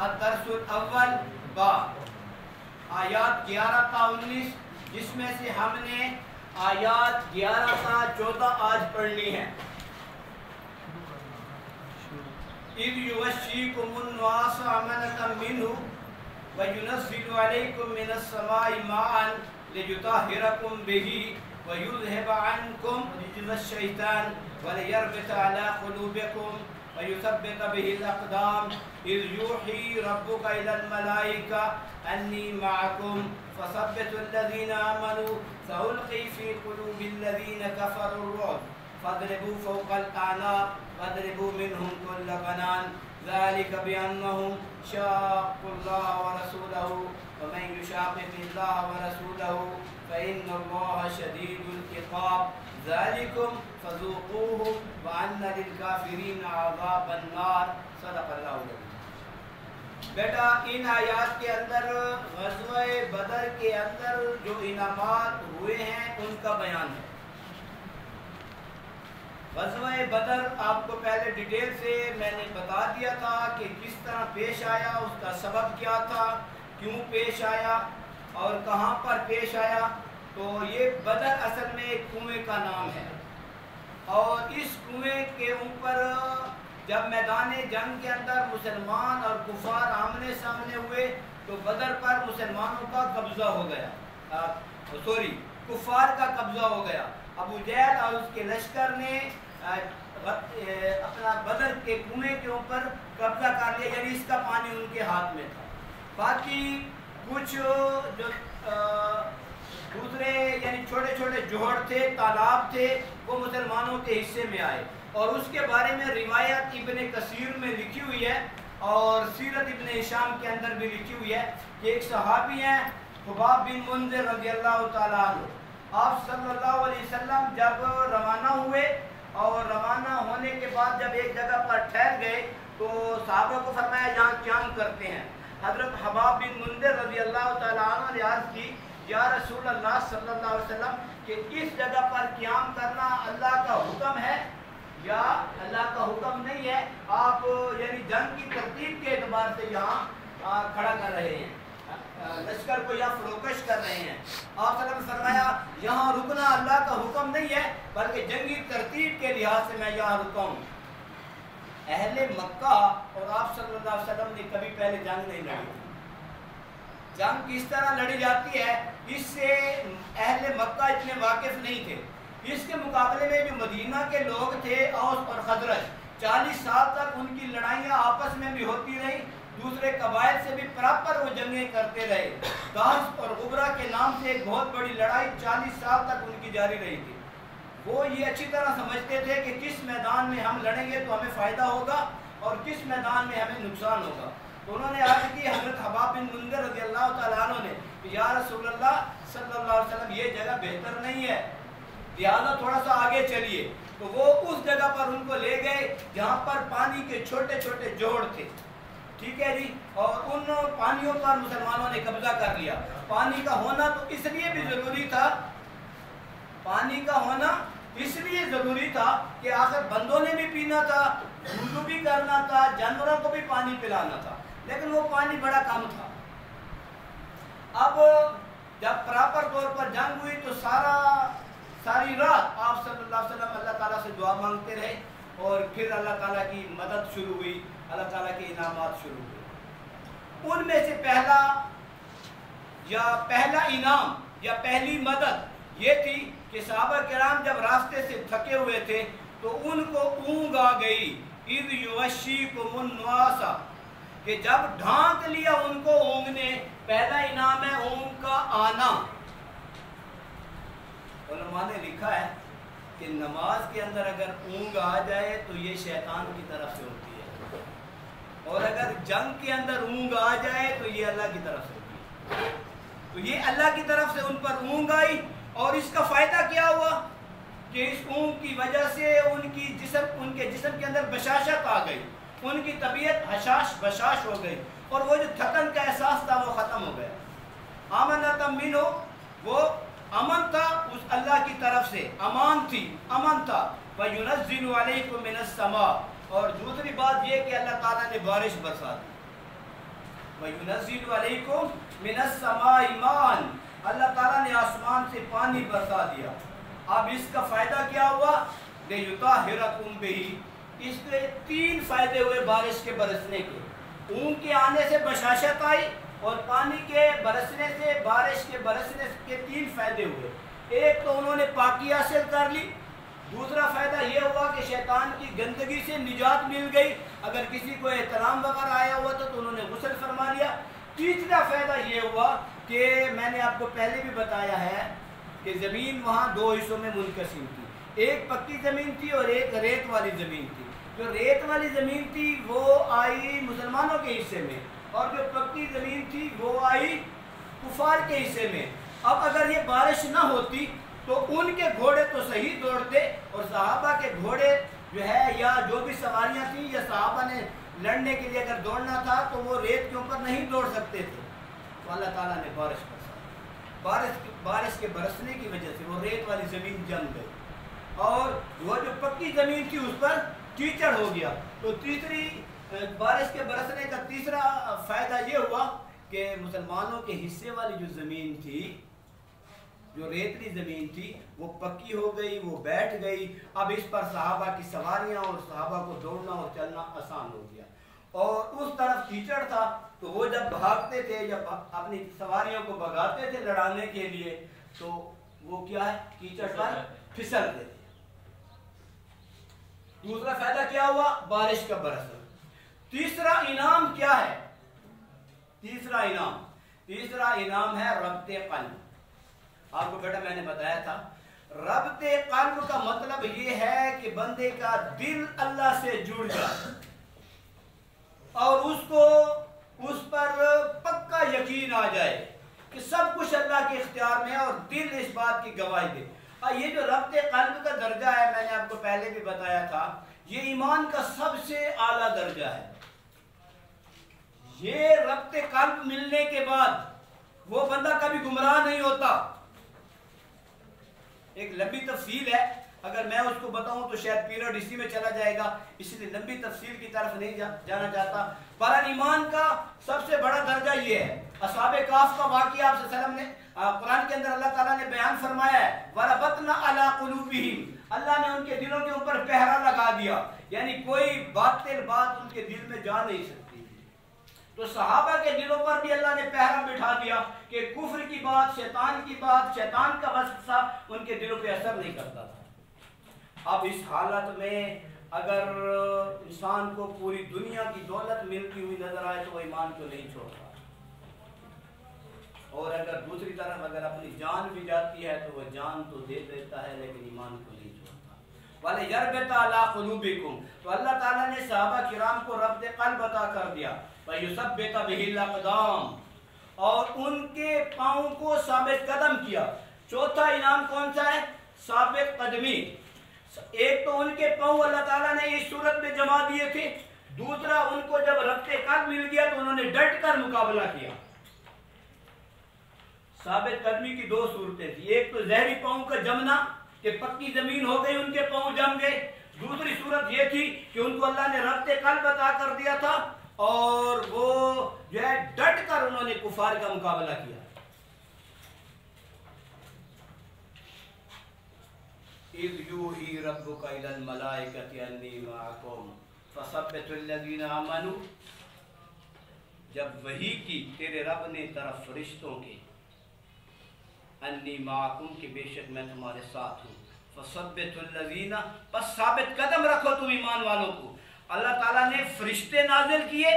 الدرس الاول با آیات 11 تا 19 جس میں سے ہم نے آیات 11 تا 14 آج پڑھنی ہے. اِذْ يُغَشِّيكُمُ النُّعَاسَ أَمَنَةً مِّنْهُ وَيُنَزِّلُ عَلَيْكُم مِّنَ السَّمَاءِ مَاءً لِيُطَهِّرَكُم بِهِ وَيُذْهِبَ عَنكُمْ رِجْزَ الشَّيْطَانِ وَلِيَرْبِطَ عَلَىٰ قُلُوبِكُمْ وَيُثَبِّتَ بِهِ الْأَقْدَامَ إِذْ يُوحِي رَبُّكَ إِلَى الْمَلَائِكَةِ أَنِّي مَعَكُمْ فَثَبِّتُوا الَّذِينَ آمَنُوا سَأُلْقِي فِي قُلُوبِ الَّذِينَ كَفَرُوا الرُّعْبَ فَاضْرِبُوا فَوْقَ الْأَعْنَاقِ وَاضْرِبُوا مِنْهُمْ كُلَّ بَنَانٍ ذَلِكَ بِأَنَّهُمْ شَاقُّوا اللَّهَ وَرَسُولَهُ وَمَن يُشَاقِقِ اللَّهَ وَرَسُولَهُ فَإِنَّ اللَّهَ شَدِيدُ الْعِقَابِ ذَلِكُمْ فَذُوقُوهُ وَأَنَّ لِلْكَافِرِينَ عَذَابَ النَّارِ. صدق اللہ العظیم. بیٹا ان آیات کے اندر غزوہ بدر کے اندر جو انعامات ہوئے ہیں ان کا بیان ہے. غزوہ بدر آپ کو پہلے ڈیٹیل سے میں نے بتا دیا تھا کہ کس طرح پیش آیا, اس کا سبب کیا تھا, کیوں پیش آیا اور کہاں پر پیش آیا. تو یہ بدر اصل میں ایک کنویں کا نام ہے اور اس کنویں کے اوپر جب میدان جنگ کے اندر مسلمان اور کفار آمنے سامنے ہوئے تو بدر پر مسلمانوں کا قبضہ ہو گیا, کفار کا قبضہ ہو گیا. ابو جہل اور اس کے لشکر نے اپنا بدر کے کنویں کے اوپر قبضہ کر لیا, یعنی اس کا پانی ان کے ہاتھ میں تھا. باقی کچھ جو دوسرے یعنی چھوٹے چھوٹے جوہر تھے, تالاب تھے, وہ مسلمانوں کے حصے میں آئے اور اس کے بارے میں روایت ابن کثیر میں لکھی ہوئی ہے اور سیرت ابن ہشام کے اندر بھی لکھی ہوئی ہے کہ ایک صحابی ہیں خباب بن منذر رضی اللہ تعالیٰ عنہ. آپ صلی اللہ علیہ وسلم جب روانہ ہوئے اور روانہ ہونے کے بعد جب ایک جگہ پر ٹھہر گئے تو صحابہ کو فرمایا یہاں قیام کرتے ہیں. حضرت خباب بن منذر رضی اللہ تعالیٰ عنہ نے عرض کی یا رسول اللہ صلی اللہ علیہ وسلم کہ اس جگہ پر قیام کرنا اللہ کا حکم ہے یا اللہ کا حکم نہیں ہے, آپ یعنی جنگ کی ترتیب کے اعتبار سے یہاں کھڑا کر رہے ہیں, لشکر کو یا فروکش کر رہے ہیں. آپ صلی اللہ علیہ وسلم نے فرمایا یہاں رکنا اللہ کا حکم نہیں ہے بلکہ جنگی ترتیب کے لحاظ سے میں یہاں رکا ہوں. اہل مکہ اور آپ صلی اللہ علیہ وسلم نے کبھی پہلے جنگ نہیں لڑی. جنگ کس طرح لڑی جاتی ہے اس سے اہل مکہ اتنے واقف نہیں تھے. اس کے مقابلے میں جو مدینہ کے لوگ تھے اوس اور خزرج, 40 سال تک ان کی لڑائیاں آپس میں بھی ہوتی رہی, دوسرے قبائل سے بھی پراپر وہ جنگیں کرتے رہے. داس اور غبرہ کے نام سے ایک بہت بڑی لڑائی 40 سال تک ان کی جاری رہی تھی. وہ یہ اچھی طرح سمجھتے تھے کہ کس میدان میں ہم لڑیں گے تو ہمیں فائدہ ہوگا اور کس میدان میں ہمیں نقصان ہوگا. تو انہوں نے عرض کی حضرت خباب بن منذر رضی اللہ تعالیٰ عنہ نے کہ یا رسول اللہ صلی اللہ علیہ وسلم یہ جگہ بہتر نہیں ہے, لہٰذا تھوڑا سا آگے چلیے. تو وہ اس جگہ پر ان کو لے گئے جہاں پر پانی کے چھوٹے چھوٹے جوڑ تھے. ٹھیک ہے جی, اور ان پانیوں پر مسلمانوں نے قبضہ کر لیا. پانی کا ہونا تو اس لیے بھی ضروری تھا, پانی کا ہونا اس لیے ضروری تھا کہ آخر بندوں نے بھی پینا تھا, وضو بھی کرنا تھا, جانوروں کو بھی پانی پلانا تھا, لیکن وہ پانی بڑا کم تھا. اب جب پراپر طور پر جنگ ہوئی تو ساری رات آپ صلی اللہ علیہ وسلم اللہ تعالیٰ سے دعا مانگتے رہے اور پھر اللہ تعالیٰ کی مدد شروع ہوئی, اللہ تعالیٰ کے انعامات شروع ہوئے. ان میں سے پہلا انعام یا پہلی مدد یہ تھی کہ صحابہ کرام جب راستے سے تھکے ہوئے تھے تو ان کو اونگ آ گئی. اِذْ یُغَشِّیکُمُ النُّعَاسَ کہ جب ڈھانک لیا ان کو اونگ نے. پہلا انعام ہے اونگ کا آنا. علماء نے لکھا ہے کہ نماز کے اندر اگر اونگ آ جائے تو یہ شیطان کی طرف سے ہوتی ہے اور اگر جنگ کے اندر اونگ آ جائے تو یہ اللہ کی طرف سے ہوتی ہے. تو یہ اللہ کی طرف سے ان پر اونگ آئی اور اس کا فائدہ کیا ہوا کہ اس اونگ کی وجہ سے ان کے جسم کے اندر بشاشت آ گئی, ان کی طبیعت حشاش بشاش ہو گئی اور وہ جو تھکن کا احساس تھا وہ ختم ہو گیا. آمنۃ منہ وہ امن تھا اس اللہ کی طرف سے, امان تھی, امن تھا. وَيُنَزِّلُ عَلَيْكُم مِّنَ السَّمَاءِ اور دوسری بات یہ کہ اللہ تعالیٰ نے بارش برسا دی. وَيُنَزِّلُ عَلَيْكُمْ مِنَ السَّمَاءِ مَاءً، اللہ تعالیٰ نے آسمان سے پانی برسا دیا۔ اب اس کا فائدہ کیا ہوا؟ لِيُطَهِّرَكُمْ بِهِ، اس کے 3 فائدے ہوئے بارش کے برسنے کے۔ اون کے آنے سے بشاشت آئی، اور پانی کے برسنے سے، بارش کے برسنے کے 3 فائدے ہوئے۔ ایک تو انہوں نے پاکی حاصل کر لی، دوسرا فائدہ یہ ہوا کہ شیطان کی گندگی سے نجات مل گئی، اگر کسی کو احترام وغیرہ آیا ہوا تو انہوں نے غسل فرما لیا۔ تیسرا فائدہ یہ ہوا کہ میں نے آپ کو پہلے بھی بتایا ہے کہ زمین وہاں 2 حصوں میں منقسم تھی، ایک پکی زمین تھی اور ایک ریت والی زمین تھی۔ جو ریت والی زمین تھی وہ آئی مسلمانوں کے حصے میں، اور جو پکی زمین تھی وہ آئی کفار کے حصے میں۔ اب اگر یہ بارش نہ ہوتی تو ان کے گھوڑے تو صحیح دوڑتے، اور صحابہ کے گھوڑے جو ہے یا جو بھی سواریاں تھیں یا صحابہ نے لڑنے کے لیے اگر دوڑنا تھا تو وہ ریت کے اوپر نہیں دوڑ سکتے تھے۔ تو اللہ تعالیٰ نے بارش برسائی، بارش کے برسنے کی وجہ سے وہ ریت والی زمین جم گئی، اور وہ جو پکی زمین تھی اس پر کیچڑ ہو گیا۔ تو تیسری بارش کے برسنے کا تیسرا فائدہ یہ ہوا کہ مسلمانوں کے حصے والی جو زمین تھی، جو ریتلی زمین تھی، وہ پکی ہو گئی، وہ بیٹھ گئی۔ اب اس پر صحابہ کی سواریاں اور صحابہ کو دوڑنا اور چلنا آسان ہو گیا۔ اور اس طرف کیچڑ تھا تو وہ جب بھاگتے تھے، جب اپنی سواریوں کو بھگاتے تھے لڑانے کے لیے، تو وہ کیا ہے، کیچڑ پر پھسلتے تھے۔ دوسرا فائدہ کیا ہوا؟ بارش کا برسنا۔ تیسرا انعام کیا ہے؟ تیسرا انعام ہے ربط قلب۔ آپ کو بیٹا میں نے بتایا تھا، ربط قلب کا مطلب یہ ہے کہ بندے کا دل اللہ سے جڑ جائے اور اس کو اس پر پکا یقین آ جائے کہ سب کچھ اللہ کے اختیار میں ہے، اور دل اس بات کی گواہی دے۔ یہ جو ربط قلب کا درجہ ہے، میں نے آپ کو پہلے بھی بتایا تھا، یہ ایمان کا سب سے اعلیٰ درجہ ہے۔ یہ ربط قلب ملنے کے بعد وہ بندہ کبھی گمراہ نہیں ہوتا۔ ایک لمبی تفصیل ہے، اگر میں اس کو بتاؤں تو شاید پیریڈ اسی میں چلا جائے گا، اس لیے لمبی تفصیل کی طرف نہیں جانا چاہتا۔ پر ایمان کا سب سے بڑا درجہ یہ ہے۔ اصحاب کہف کا واقعہ آپ صلی اللہ علیہ وسلم نے قرآن کے اندر اللہ تعالیٰ نے بیان فرمایا ہے، وَرَبَطْنَا عَلَىٰ قُلُوبِهِمْ، اللہ نے ان کے دلوں کے اوپر پہرا لگا دیا، یعنی کوئی باطل بات ان کے دل میں جا نہیں سکتی۔ تو صحابہ کے دلوں پر بھی اللہ نے پہرا بٹھا دیا کہ کفر کی بات، شیطان کی بات، شیطان کا وسوسہ ان کے دلوں پہ اثر نہیں کرتا تھا۔ اب اس حالت میں اگر انسان کو پوری دنیا کی دولت ملتی ہوئی نظر آئے تو وہ ایمان کو نہیں چھوڑتا، اور اگر دوسری طرف اگر اپنی جان بھی جاتی ہے تو وہ جان تو دے دیتا ہے لیکن ایمان کو نہیں چھوڑتا۔ وَلِيَرْبِطَ عَلَىٰ قُلُوبِكُمْ، تو اللہ تعالیٰ نے صحابہ کرام کو ربط قلب عطا کر دیا، وَيُثَبِّتَ بِهِ الْأَقْدَامَ، اور ان کے پاؤں کو ثابت قدم کیا۔ چوتھا انعام کون سا ہے؟ ثابت قدمی۔ ایک تو ان کے پاؤں اللہ تعالیٰ نے اس صورت میں جما دیے تھے، دوسرا ان کو جب ربط قلب مل گیا تو انہوں نے ڈٹ کر مقابلہ کیا۔ ثابت قدمی کی 2 صورتیں تھی، ایک تو ظاہری پاؤں کا جمنا کہ پکی زمین ہو گئی، ان کے پاؤں جم گئے، دوسری صورت یہ تھی کہ ان کو اللہ نے ربط قلب عطا کر دیا تھا اور وہ جو ہے ڈٹ کر انہوں نے کفار کا مقابلہ کیا۔ اِذْ یُوحِی رَبُّکَ إِلَى الْمَلَائِکَةِ أَنِّی مَعَکُمْ فَثَبِّتُوا الَّذِینَ آمَنُوا، جب وحی کی تیرے رب نے طرف فرشتوں کے، انی معکم کہ بے شک میں تمہارے ساتھ ہوں، فثبتوا الذین، پس ثابت قدم رکھو تم ایمان والوں کو۔ اللہ تعالیٰ نے فرشتے نازل کیے،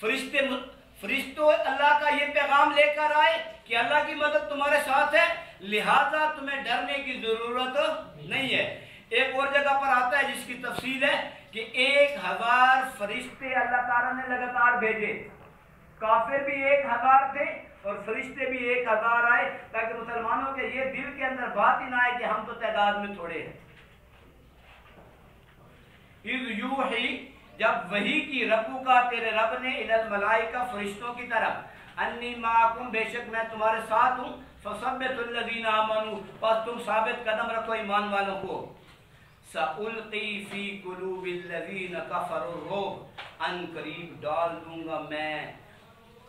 فرشتوں اللہ کا یہ پیغام لے کر آئے کہ اللہ کی مدد تمہارے ساتھ ہے، لہذا تمہیں ڈرنے کی ضرورت نہیں ہے۔ ایک اور جگہ پر آتا ہے جس کی تفصیل ہے کہ 1000 فرشتے اللہ تعالیٰ نے لگاتار بھیجے، کافر بھی 1000 تھے اور فرشتے بھی 1000 آئے، تاکہ مسلمانوں کے یہ دل کے اندر بات ہی نہ آئے کہ ہم تو تعداد میں تھوڑے ہیں۔ اِذْ یوحی، جب وحی کی ربو کا تیرے رب نے، الی الملائکہ فرشتوں کی طرف، انی معکم بے شک میں تمہارے ساتھ ہوں، فثبتوا الذین آمنوا، پس تم ثابت قدم رکھو ایمان والوں کو۔ سألقی فی قلوب الذین کفروا الرعب، ان قریب ڈال دوں گا میں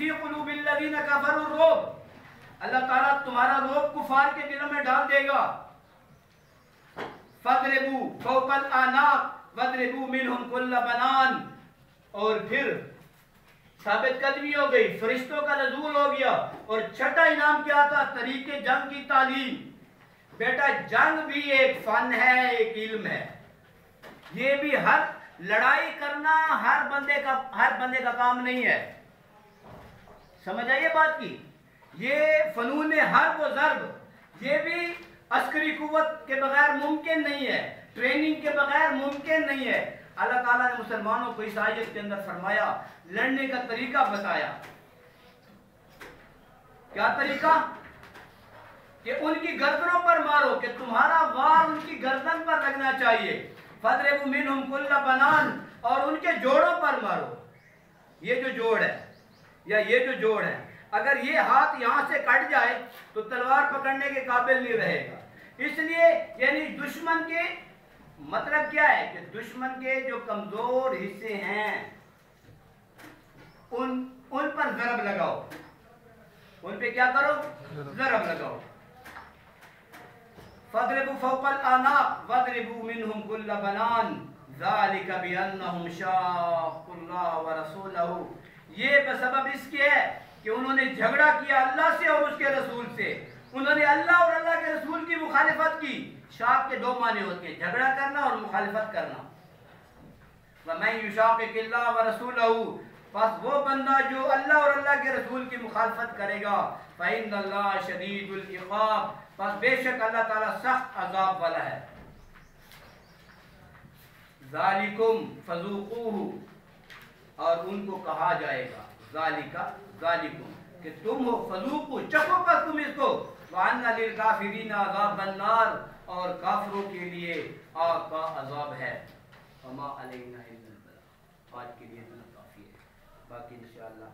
فی قلوب الذین کفروا الرعب، اللہ تعالیٰ تمہارا رعب کفار کے دلوں میں ڈال دے گا. فَاضْرِبُوا فَوْقَ الْأَعْنَاقِ وَاضْرِبُوا مِنْهُمْ كُلَّ بَنَانٍ. اور پھر ثابت قدمی ہو گئی، فرشتوں کا نزول ہو گیا. اور چھٹا انعام کیا تھا؟ طریق جنگ کی تعلیم. بیٹا جنگ بھی ایک فن ہے، ایک علم ہے. یہ بھی ہر لڑائی کرنا ہر بندے کا کام نہیں ہے. سمجھ آئیے بات کی؟ یہ فنون حرب و ضرب یہ بھی عسکری قوت کے بغیر ممکن نہیں ہے، ٹریننگ کے بغیر ممکن نہیں ہے. اللہ تعالیٰ نے مسلمانوں کو اس آیت کے اندر فرمایا، لڑنے کا طریقہ بتایا. کیا طریقہ؟ کہ ان کی گردنوں پر مارو، کہ تمہارا وار ان کی گردن پر لگنا چاہیے. فَاضْرِبُوا مِنْهُمْ كُلَّ بَنَانٍ. اور ان کے جوڑوں پر مارو. یہ جو جوڑ ہے یا یہ جو جوڑ ہے، اگر یہ ہاتھ یہاں سے کٹ جائے تو تلوار پکڑنے کے قابل نہیں رہے گا. اس لیے یعنی دشمن کے مطلب کیا ہے کہ دشمن کے جو کمزور حصے ہیں ان پر ضرب لگاؤ. ان پہ کیا کرو؟ ضرب لگاؤ. فَاضْرِبُوا فَوْقَ الْأَعْنَاقِ وَاضْرِبُوا مِنْهُمْ كُلَّ بَنَانٍ ذَلِكَ بِأَنَّهُمْ شَاقُّوا اللَّهَ وَرَسُولَهُ. یہ بسبب اس کے ہے کہ انہوں نے جھگڑا کیا اللہ سے اور اس کے رسول سے. انہوں نے اللہ اور اللہ کے رسول کی مخالفت کی. شاق کے دو معنی ہوتے ہیں، جھگڑا کرنا اور مخالفت کرنا. وَمَن يُشَاقِقِ اللَّهَ وَرَسُولَهُ. پس وہ بندہ جو اللہ اور اللہ کے رسول کی مخالفت کرے گا، فَإِنَّ اللَّهَ شَدِيدُ الْعِقَابِ. پس بے شک اللہ تعالیٰ سخت عذاب والا ہے. ذَالِكُمْ فَذُوقُوهُ. اور ان کو کہا جائے گا ذَالِكُمْ کہ تم ہو، فذوقوا چکھو پر تم اس کو. وَأَنَّ لِلْكَافِرِينَ عَذَابَ النَّارِ. اور کافروں کے لیے آگ کا عذاب ہے. وَمَا عَلَيْنَا إِلَّا الْبَلَاغُ. آج کے لیے اتنا کافی ہے، باقی انشاءاللہ